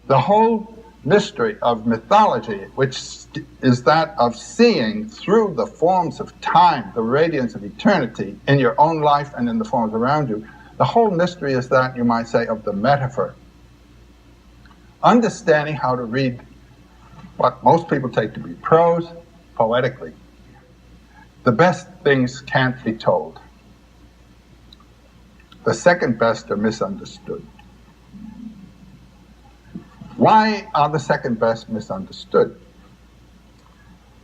The whole mystery of mythology, which is that of seeing through the forms of time, the radiance of eternity in your own life and in the forms around you, the whole mystery is that, you might say, of the metaphor. Understanding how to read what most people take to be prose poetically. The best things can't be told. The second best are misunderstood. Why are the second best misunderstood?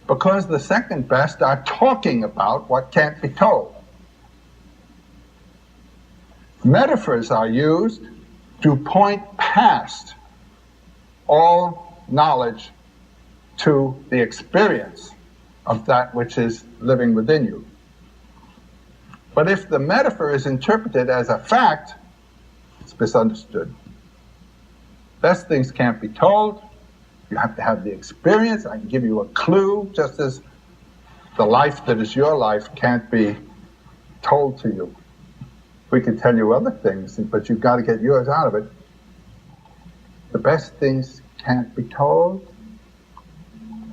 Because the second best are talking about what can't be told. Metaphors are used to point past all knowledge to the experience of that which is living within you. But if the metaphor is interpreted as a fact, it's misunderstood. Best things can't be told. You have to have the experience. I can give you a clue, just as the life that is your life can't be told to you. We can tell you other things, but you've got to get yours out of it. The best things can't be told.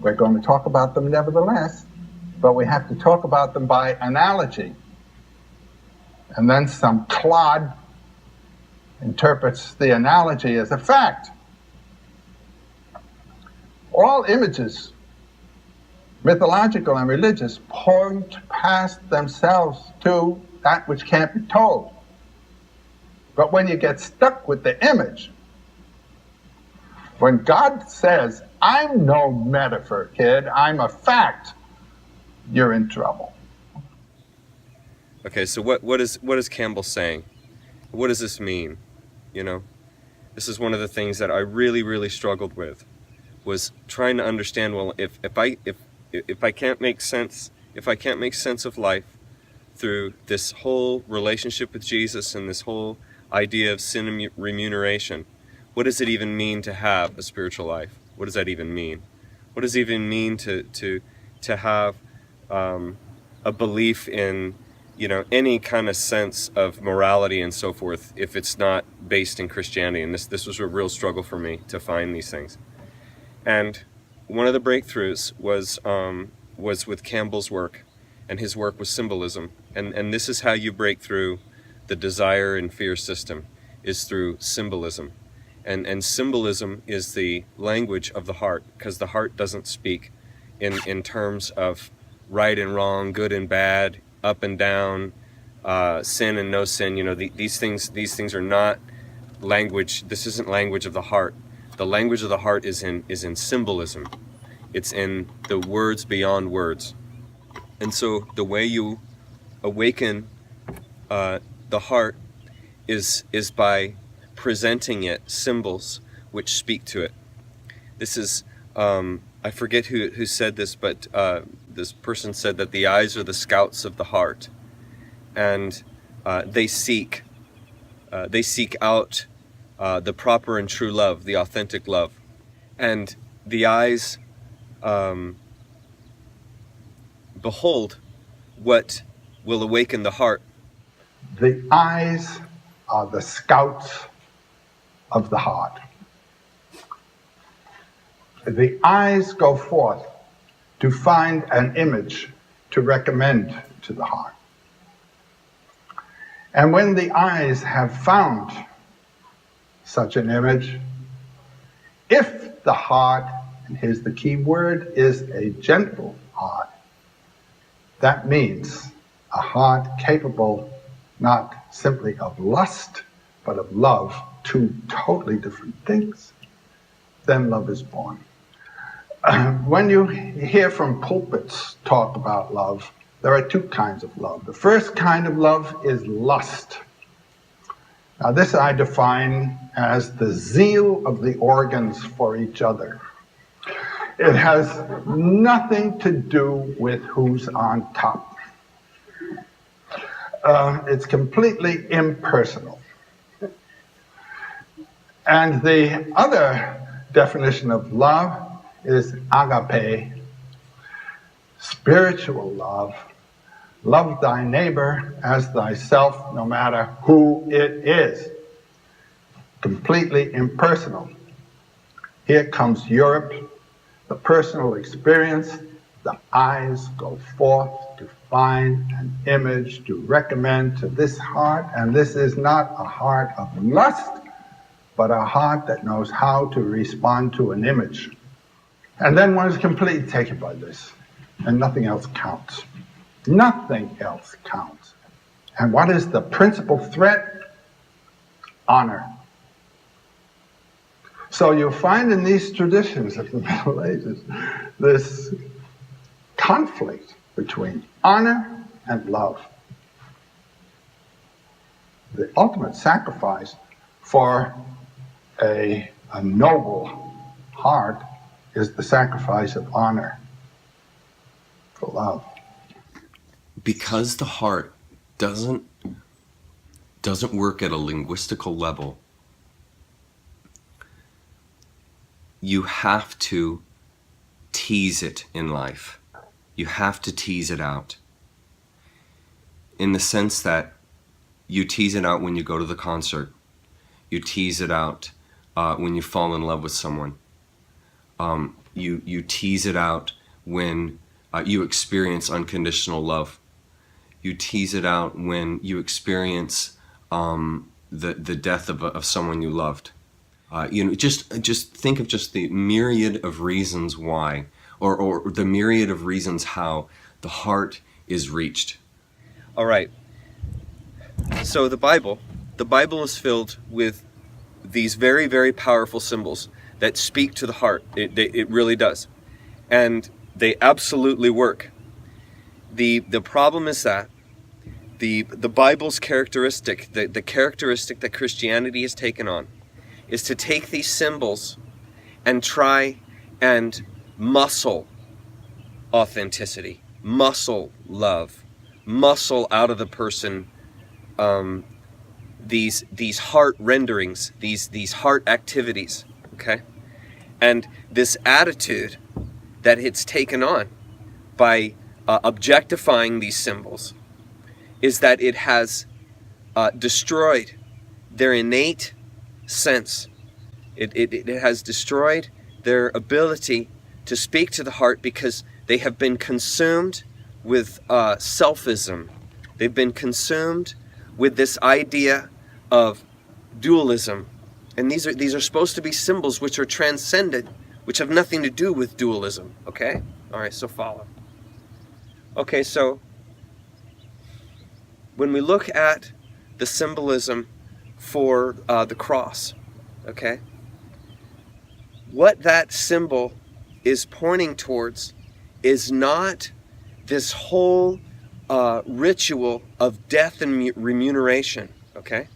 We're going to talk about them nevertheless, but we have to talk about them by analogy. And then some clod interprets the analogy as a fact. All images, mythological and religious, point past themselves to that which can't be told. But when you get stuck with the image, when God says, I'm no metaphor, kid, I'm a fact, you're in trouble. Okay, so what is Campbell saying? What does this mean? You know, this is one of the things that I really struggled with, was trying to understand, well, if I can't make sense of life through this whole relationship with Jesus and this whole idea of sin remuneration, what does it even mean to have a spiritual life? What does that even mean? What does it even mean to have a belief in, you know, any kind of sense of morality and so forth, if it's not based in Christianity? And this was a real struggle for me to find these things. And one of the breakthroughs was with Campbell's work, and his work was symbolism. And this is how you break through the desire and fear system, is through symbolism. And symbolism is the language of the heart, because the heart doesn't speak in terms of right and wrong, good and bad, up and down, sin and no sin. You know, these things are not language. This isn't language of the heart. The language of the heart is in symbolism. It's in the words beyond words. And so the way you awaken the heart is by presenting it symbols which speak to it. This is, I forget who said this, but this person said that the eyes are the scouts of the heart, and they seek out the proper and true love, the authentic love. And the eyes behold what will awaken the heart. The eyes are the scouts of the heart. The eyes go forth to find an image to recommend to the heart. And when the eyes have found such an image, if the heart, and here's the key word, is a gentle heart, that means a heart capable not simply of lust, but of love, two totally different things, then love is born. When you hear from pulpits talk about love, there are two kinds of love. The first kind of love is lust. Now this I define as the zeal of the organs for each other. It has nothing to do with who's on top. It's completely impersonal. And the other definition of love is agape, spiritual love. Love thy neighbor as thyself, no matter who it is. Completely impersonal. Here comes Europe, the personal experience. The eyes go forth to find an image to recommend to this heart, and this is not a heart of lust, but a heart that knows how to respond to an image. And then one is completely taken by this, and nothing else counts. Nothing else counts. And what is the principal threat? Honor. So you'll find in these traditions of the Middle Ages this conflict between honor and love. The ultimate sacrifice for a noble heart is the sacrifice of honor for love. Because the heart doesn't work at a linguistical level, you have to tease it in life. You have to tease it out. In the sense that you tease it out when you go to the concert. You tease it out when you fall in love with someone. You tease it out when you experience unconditional love. You tease it out when you experience the death of someone you loved. Just think of just the myriad of reasons why, or the myriad of reasons how the heart is reached. All right. So the Bible is filled with these very, very powerful symbols that speak to the heart. It really does. And they absolutely work. The problem is that the Bible's characteristic, the characteristic that Christianity has taken on, is to take these symbols and try and muscle authenticity, muscle love, muscle out of the person these heart renderings, these heart activities, okay? And this attitude that it's taken on by objectifying these symbols is that it has destroyed their innate sense. It has destroyed their ability to speak to the heart because they have been consumed with selfism. They've been consumed with this idea of dualism. And these are supposed to be symbols which are transcendent, which have nothing to do with dualism, okay? All right, so follow. Okay, so when we look at the symbolism for the cross, okay, what that symbol is pointing towards is not this whole ritual of death and remuneration, okay?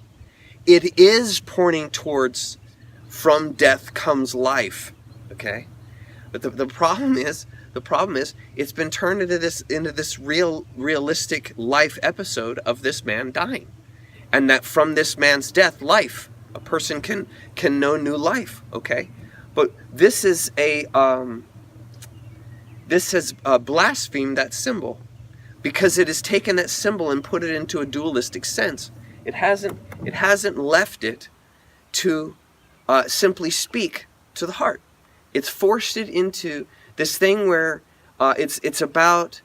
It is pointing towards from death comes life, okay? But the problem is it's been turned into this realistic life episode of this man dying, and that from this man's death, life, a person can know new life, okay? But this has blasphemed that symbol, because it has taken that symbol and put it into a dualistic sense. It hasn't left it to simply speak to the heart. It's forced it into this thing where it's about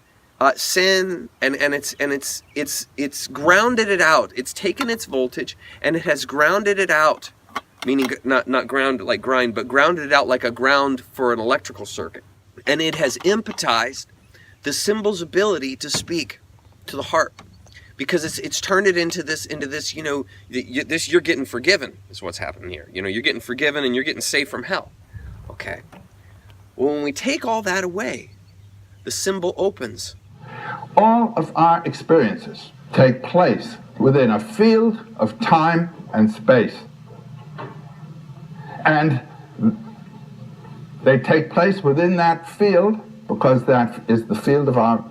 sin, and it's grounded it out. It's taken its voltage and it has grounded it out, meaning not ground like grind, but grounded it out like a ground for an electrical circuit. And it has impotized the symbol's ability to speak to the heart, because it's turned it into this you're getting forgiven is what's happening here. You're getting forgiven and you're getting saved from hell. Okay. Well, when we take all that away, the symbol opens. All of our experiences take place within a field of time and space. And they take place within that field because that is the field of our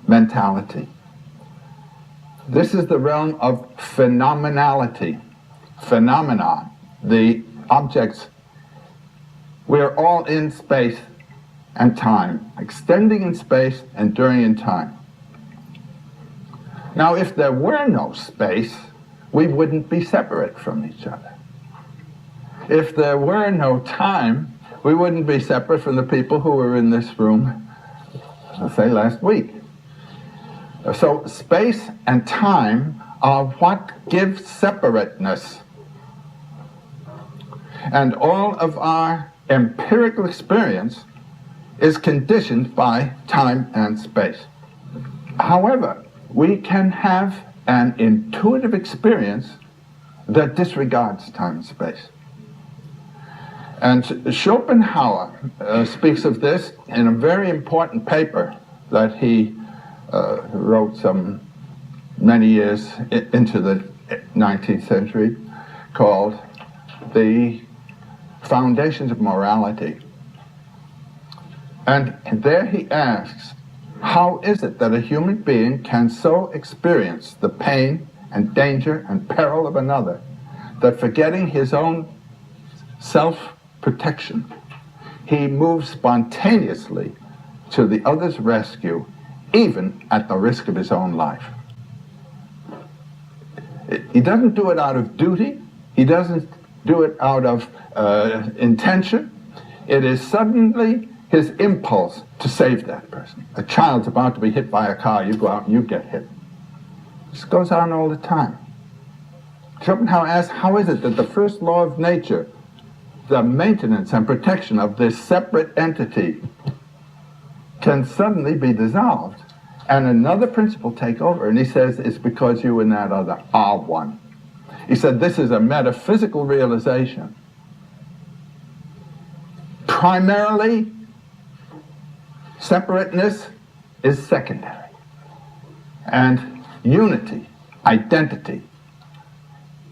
mentality. This is the realm of phenomenality. Phenomenon. The objects. We're all in space and time, extending in space, enduring in time. Now, if there were no space, we wouldn't be separate from each other. If there were no time, we wouldn't be separate from the people who were in this room, let's say, last week. So space and time are what give separateness. And all of our empirical experience is conditioned by time and space. However, we can have an intuitive experience that disregards time and space. And Schopenhauer speaks of this in a very important paper that he wrote some many years into the 19th century, called The Foundations of Morality. And there he asks, how is it that a human being can so experience the pain and danger and peril of another that, forgetting his own self-protection, he moves spontaneously to the other's rescue, even at the risk of his own life? He doesn't do it out of duty. He doesn't do it out of intention. It is suddenly his impulse to save that person. A child's about to be hit by a car, you go out and you get hit. This goes on all the time. Schopenhauer asks, how is it that the first law of nature, the maintenance and protection of this separate entity, can suddenly be dissolved and another principle take over? And he says, it's because you and that other are one. He said, this is a metaphysical realization. Primarily, separateness is secondary. And unity, identity,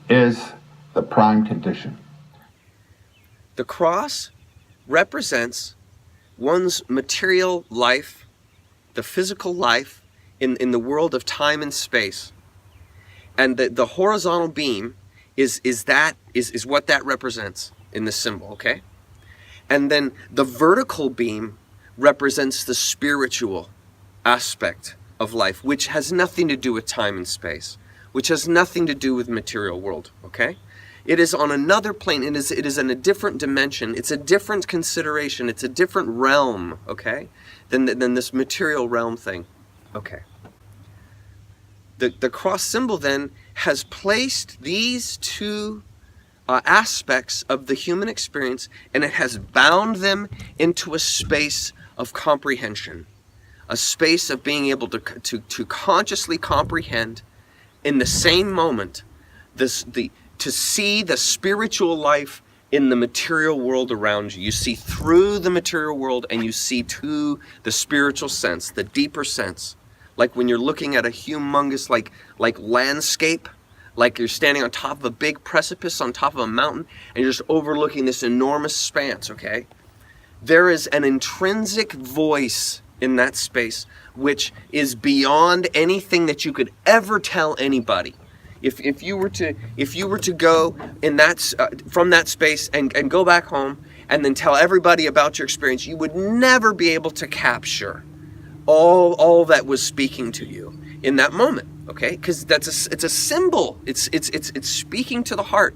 is the prime condition. The cross represents one's material life, the physical life in the world of time and space. And the horizontal beam is what that represents in the symbol, okay? And then the vertical beam represents the spiritual aspect of life, which has nothing to do with time and space, which has nothing to do with material world, okay? It is on another plane. It is in a different dimension. It's a different consideration. It's a different realm, okay, than this material realm thing, okay. The cross symbol then has placed these two aspects of the human experience, and it has bound them into a space of comprehension, a space of being able to consciously comprehend in the same moment to see the spiritual life in the material world around you. You see through the material world and you see to the spiritual sense, the deeper sense. Like when you're looking at a humongous like landscape, like you're standing on top of a big precipice on top of a mountain and you're just overlooking this enormous expanse, okay? There is an intrinsic voice in that space which is beyond anything that you could ever tell anybody. If you were to go in that from that space and go back home and then tell everybody about your experience, you would never be able to capture all that was speaking to you in that moment, okay? Because it's a symbol. It's speaking to the heart.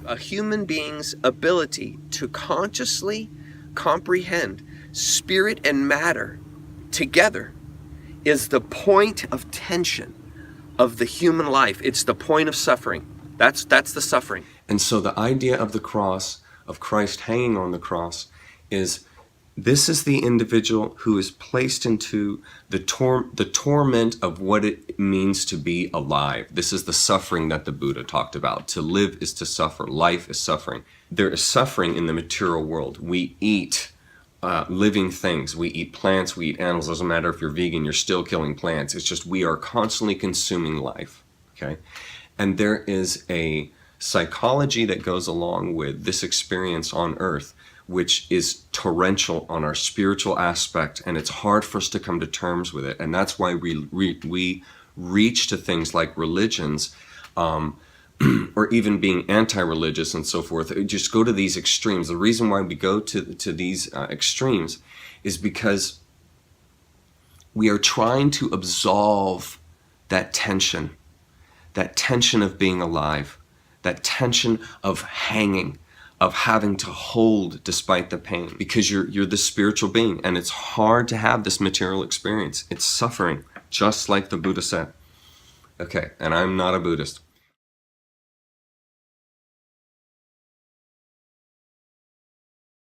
A human being's ability to consciously comprehend spirit and matter together is the point of tension of the human life. It's the point of suffering. That's the suffering. And so the idea of the cross, of Christ hanging on the cross, is this is the individual who is placed into the torment of what it means to be alive. This is the suffering that the Buddha talked about. To live is to suffer. Life is suffering. There is suffering in the material world. We eat living things. We eat plants, we eat animals. Doesn't matter if you're vegan, you're still killing plants. It's just we are constantly consuming life, okay? And there is a psychology that goes along with this experience on earth, which is torrential on our spiritual aspect, and it's hard for us to come to terms with it. And that's why we reach to things like religions, or even being anti-religious and so forth. Just go to these extremes. The reason why we go to these extremes is because we are trying to absolve that tension of being alive, that tension of hanging, of having to hold despite the pain, because you're the spiritual being, and it's hard to have this material experience. It's suffering, just like the Buddha said. Okay, and I'm not a Buddhist.